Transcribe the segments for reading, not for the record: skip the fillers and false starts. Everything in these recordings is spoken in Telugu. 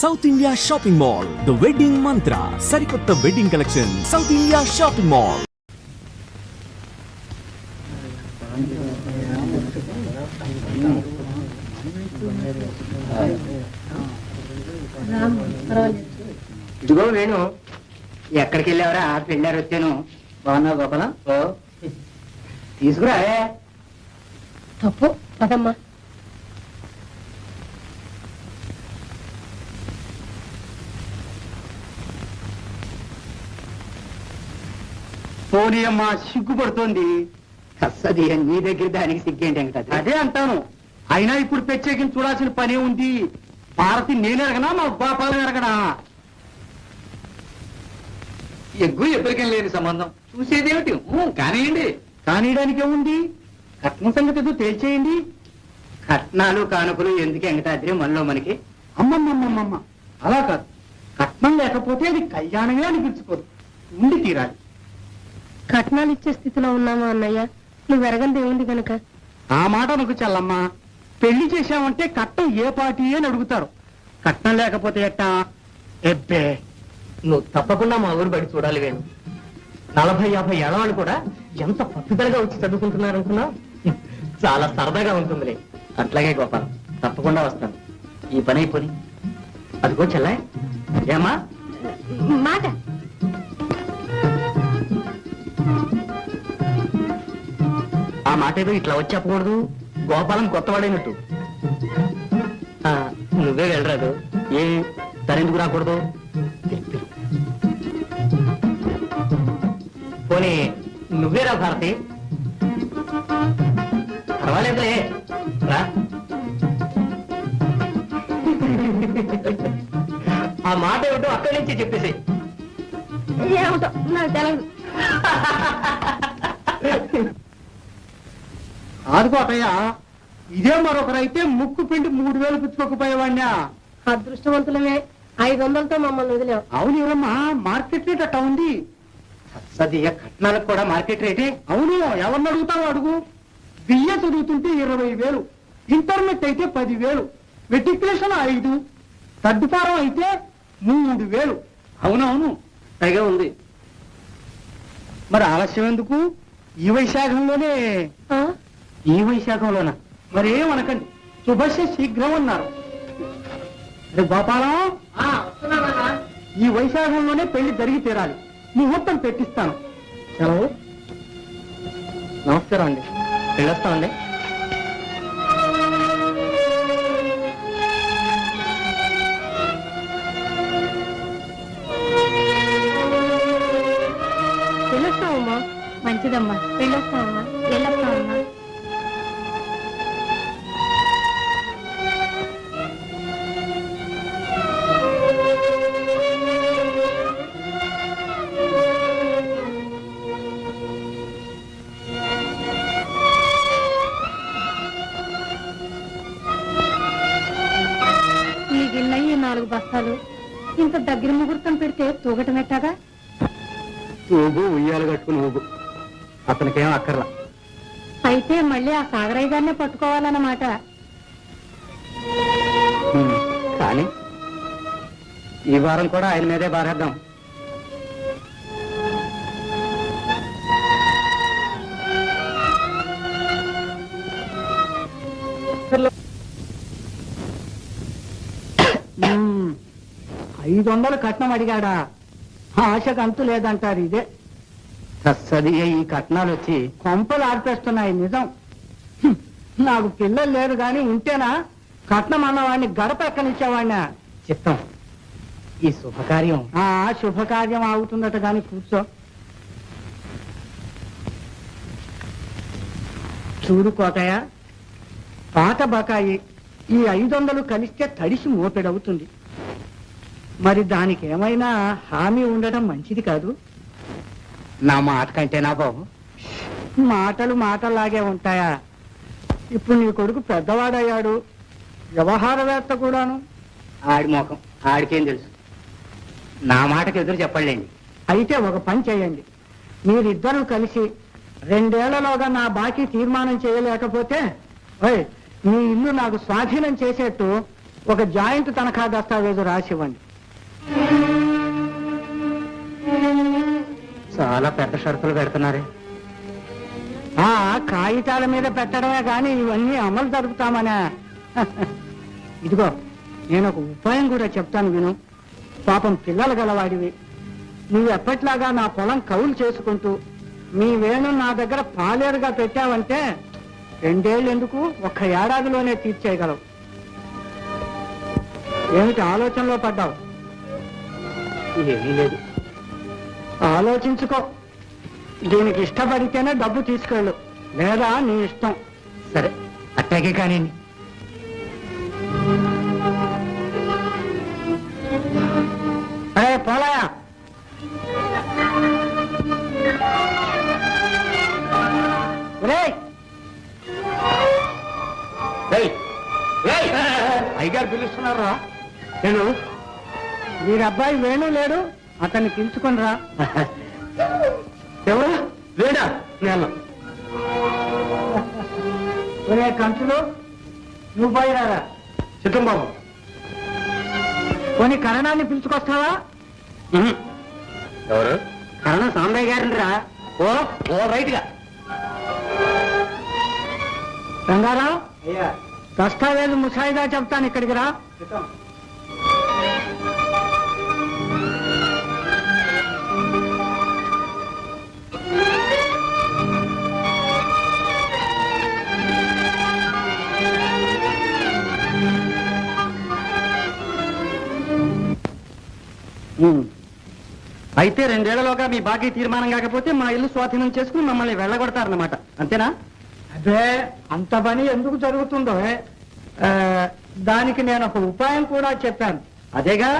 South India shopping mall, the wedding మంత్ర, సరికొత్త wedding collection, south India shopping mall. ఇదిగో వేణు, ఎక్కడికి వెళ్ళావరా? పెళ్ళారు వచ్చాను. బాగున్నా గోపాల? ఓ తీసుకురా. తప్పు పదమ్మా. పోనీ అమ్మా, సిగ్గుపడుతోంది. అస్సది నీ దగ్గర దానికి సిగ్గేంటి వెంకట? అదే అంటాను. అయినా ఇప్పుడు ప్రత్యేకించి చూడాల్సిన పనే ఉంది. భారతి నేను ఎరగనా, మా గోపాలం ఎరగనా? ఎగ్గు ఎప్పటికేం లేని సంబంధం చూసేదేమిటి? కానివ్వండి. కానియడానికి ఏముంది? కట్నం సంగతి ఏదో తేల్చేయండి. కట్నాలు కానుకలు ఎందుకు వెంకటాద్రి మనలో మనకి? అమ్మమ్మమ్మమ్మ, అలా కాదు. కట్నం లేకపోతే అది కళ్యాణమే అనిపించుకోదు, ఉండి తీరాలి. కట్నాలు ఇచ్చే స్థితిలో ఉన్నామా అన్నయ్య? నువ్వు ఎరగంది ఏముంది కనుక. ఆ మాట నాకు చల్లమ్మా. పెళ్లి చేశామంటే కట్నం ఏ పార్టీ అని అడుగుతారు. కట్నం లేకపోతే ఎట్టా? ఎబ్బే, నువ్వు తప్పకుండా మా ఊరు బయట చూడాలి వేణు. 40-50 ఏళ్ళ వాళ్ళు కూడా ఎంత పట్టుదలగా వచ్చి చదువుకుంటున్నారు అనుకున్నావు. చాలా సరదాగా ఉంటుందిలే. అట్లాగే గోపాల్, తప్పకుండా వస్తాను. ఈ పని అయిపోయి అదిగో చెల్లాయ్. ఏమా మాట ఆ మాట ఏదో ఇట్లా వచ్చి చెప్పకూడదు. గోపాలం కొత్తవాడైనట్టు. నువ్వే వెళ్ళరాదు. ఏ తనెందుకు రాకూడదు? పోనీ నువ్వేరా భారతి? పర్వాలేదులే, రా. ఆ మాట ఏమిటో అక్కడి నుంచి చెప్పేసి. ఏమిటో నాకు తెలదు. ఆదుకోటయ్యా, ఇదే మరొకరైతే ముక్కు పిండి 3000 పుచ్చుకోకపోయేవాడినా. అదృష్టవంతులమే. 500తో మమ్మల్ని వదిలేవు. అవును ఎవరమ్మా, మార్కెట్ రేట్ అట్టా ఉంది. సద్య కట్నాలకు కూడా మార్కెట్ రేటే. అవును, ఎవరిని అడుగుతావు అడుగు. బిఏ చదువుతుంటే 20,000, ఇంటర్మీడియట్ అయితే 10,000, మెట్రికులేషన్ 5, థర్డ్ ఫారం అయితే 3,000. అవునవును, పైగా ఉంది. మరి ఆలస్యం ఎందుకు? ఈ వైశాఖంలోనే. ఈ వైశాఖంలోనా? మరి ఏమనకండి, శుభస్య శీఘ్రం అన్నారు. గోపాలం, ఈ వైశాఖంలోనే పెళ్లి జరిగి తీరాలి. ముహూర్తం పెట్టిస్తాను. సెలవు. నమస్కారం అండి, వెళ్ళొస్తామండి. వెళ్ళొస్తావమ్మా. మంచిదమ్మా, వెళ్ళొస్తావమ్మా. వెళ్ళొస్తావమ్మా. మిగిలినవి 4 బస్తాలు. ఇంత దగ్గర ముహూర్తం పెడితే తూగటం ఎట్టాగా? తూగు, ఉయ్యాలు కట్టుకుని ఊగు. అతనికేం అక్కర్లా. అయితే మళ్ళీ ఆ సాగరయ్య గారినే పట్టుకోవాలన్నమాట. కానీ ఈ వారం కూడా ఆయన మీదే బారేద్దాం. మ్మ్. 500 కట్నం అడిగాడా? ఆశకు అంతు లేదంటారు. ఇదే సది. ఈ కట్నాలు వచ్చి కొంపలు ఆర్పేస్తున్నాయి. నిజం. నాకు పిల్లలు లేరు గాని ఉంటేనా కట్నం అన్నవాడిని గడప ఎక్కనిచ్చేవాడినా. చిత్తం. ఈ శుభకార్యం శుభకార్యం అవుతుందట గాని కూర్చో. చూడు కోటయ్య, పాత బకాయి ఈ 500 కలిస్తే తడిసి మోపెడవుతుంది. మరి దానికి ఏమైనా హామీ ఉండటం మంచిది కాదు. నా మాట కంటే నా బాబు, మాటలు మాటలాగే ఉంటాయా? ఇప్పుడు నీ కొడుకు పెద్దవాడయ్యాడు, వ్యవహారవేత్త కూడాను. ఆడి మోకం ఆడికేం తెలుసు. నా మాటకి ఎదురు చెప్పండి. అయితే ఒక పని చేయండి. మీరిద్దరూ కలిసి 2 ఏళ్లలోగా నా బాకీ తీర్మానం చేయలేకపోతే మీ ఇల్లు నాకు స్వాధీనం చేసేట్టు ఒక జాయింట్ తనఖా దస్తావేజు రాసి ఇవ్వండి. చాలా పెద్ద షరతులు పెడుతున్నారే. కాగితాల మీద పెట్టడమే కానీ ఇవన్నీ అమలు జరుపుతామనే. ఇదిగో నేను ఒక ఉపాయం కూడా చెప్తాను విను. పాపం పిల్లలు గలవాడివి. నువ్వు ఎప్పట్లాగా నా పొలం కౌలు చేసుకుంటూ మీ వేణు నా దగ్గర పాలేరుగా పెట్టావంటే 2 ఏళ్ళు ఎందుకు 1 ఏడాదిలోనే తీర్చేయగలవు. ఏమిటి ఆలోచనలో పడ్డావు? ఏమీ లేదు. ఆలోచించుకో. దీనికి ఇష్టపడితేనే డబ్బు తీసుకెళ్ళు, లేదా నీ ఇష్టం. సరే, అట్టాగే కానీ. అరే పోలాయా, అయ్యగారు పిలుస్తున్నారా? నేను వీరి అబ్బాయి వేణు లేడు, అతన్ని పిలుచుకొని రా. ఎవరు? వేడా? నేను ఒరే కంచులు, నువ్వు పోయిరారా. చిత్తం బాబు. కొన్ని కరణాన్ని పిలుచుకొస్తావా? ఎవరు? కరణ సాంబయ్య గారిని రా. ఓ రైట్ గా. రంగారావు, దస్తావేజు ముసాయిదా చెప్తాను, ఇక్కడికి రా. అయితే 2 ఏళ్లలోగా మీ బాకీ తీర్మానం కాకపోతే మా ఇల్లు స్వాధీనం చేసుకుని మమ్మల్ని వెళ్ళగొడతారన్నమాట, అంతేనా? అదే, అంత పని ఎందుకు జరుగుతుందో దానికి నేను ఒక ఉపాయం కూడా చెప్పాను. అదేగా,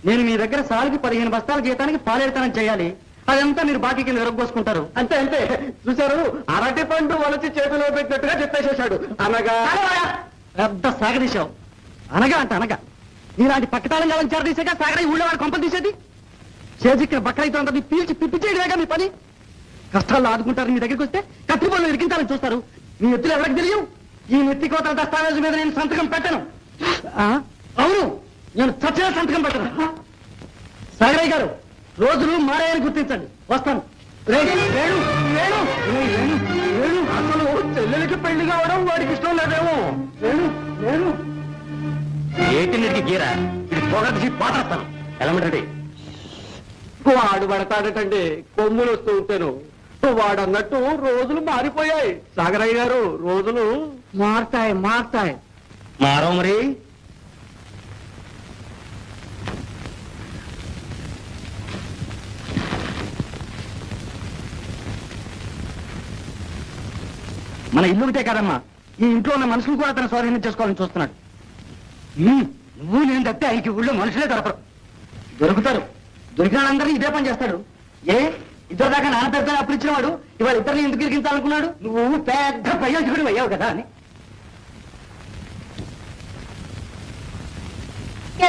నేను మీ దగ్గర సాలుకి 15 బస్తాల జీతానికి పాలేరుతనం చేయాలి. అదంతా మీరు బాకీ కింద విరగొసుకుంటారు. అంతే అంతే. చూశారు, అరటి పండు వలచి చేతిలో పెట్టినట్టుగా చెప్పేసేశాడు. అనగా పెద్ద సాగదీశావు. అనగా అంట అనగా నీలాంటి పక్కతాళం కావాలని చేరదీసాక సాగర ఊళ్ళో వాడు కొంపలు తీసేది. చేజిక్కిన బక్కలైతే అందరినీ పీల్చి పిప్పి చేయడమేగా మీ పని. కష్టాల్లో ఆదుకుంటారు, మీ దగ్గరికి వస్తే కత్తి పనులు ఇరికించాలని చూస్తారు. మీ ఎత్తులు ఎవరికి తెలియవు. ఈ నెత్తి కోతల దస్తావేజు మీద నేను సంతకం పెట్టను. అవును, నేను చచ్చిన సంతకం పెట్టను. సాగరయ్య గారు, రోజులు మారాయని గుర్తించండి. వస్తాను. అసలు చెల్లెలకి పెళ్లి కావడం వాడికి ఇష్టం లేదేమో. ఏటికి గీరా ఇది పొగసి పాటేస్తాను. ఎలమంటండి. వాడు పడతాడటండి, కొమ్ములు వస్తూ ఉంటాను. వాడన్నట్టు రోజులు మారిపోయాయి సాగరయ్య గారు. రోజులు మారుతాయి. మారో మరి. మన ఇల్లు ఉంటే కదమ్మా, ఈ ఇంట్లో ఉన్న మనుషులు కూడా తన స్వాధీనం చేసుకోవాలని చూస్తున్నాడు. నువ్వు నేను తప్పితే ఆయనకి ఊళ్ళో మనుషులే దొరకరు. దొరుకుతారు. దొరికిన వాళ్ళందరినీ ఇదే పని చేస్తాడు. ఇద్దరు దాకా నాన్న పెద్ద అప్పుడు ఇచ్చినవాడు ఇవాళ ఇద్దరిని ఎందుకు ఇరికించాలనుకున్నాడు? నువ్వు పెద్ద ప్రయోజకుడు అయ్యావు కదా అని.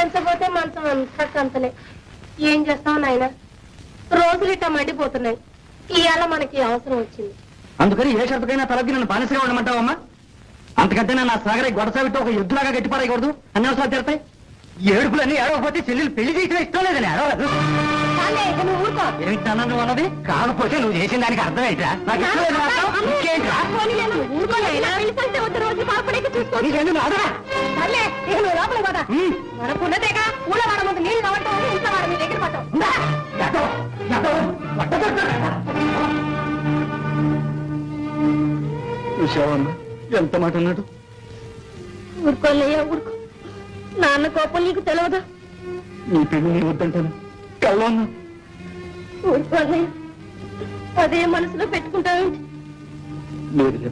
ఎంత పోతే మంచం అంతా కంతలే. ఏం చేస్తావు నాయన, రోజులు ఇట్లా మండిపోతున్నాయి. ఇవాళ మనకి అవసరం వచ్చింది. అందుకని ఏ షరతుకైనా తలకి నన్ను బానిసగా ఉండమంటావమ్మా? అంతకంటే నా సాగరయ్య గొడసావితో ఒక ఎద్దులాగా గట్టిపారేయకూడదు. అన్ని అవసరాలు తీరుతాయి. ఏడుపులన్నీ ఏడవకపోతే చెల్లెలు పెళ్లి చేయడం ఇష్టం లేదని ఏడవలేదు. ఏంటన్నా నువ్వు అన్నది? కాకపోతే నువ్వు చేసిన దానికి అర్థం ఏంట్రా? నాకు ఇష్టం లేదు మాత్రం. ఇంకేంట్రా? మనకున్నదేగా ఊళ్ళో వాడ ముందు నీళ్ళు నవ్వటం, ఇంట్లో వాడ మీ దగ్గర పట్టం. చూసావమ్మా ఎంత మాట అన్నాడు? ఊరుకోలేయా, ఊరుకో. నాన్న కోపం నీకు తెలియదా? నీ పెళ్లి నీ వద్దంటాను కల్లో అన్నా. ఊరుకోలేయా, అదే మనసులో పెట్టుకుంటావేంటి? లేదు.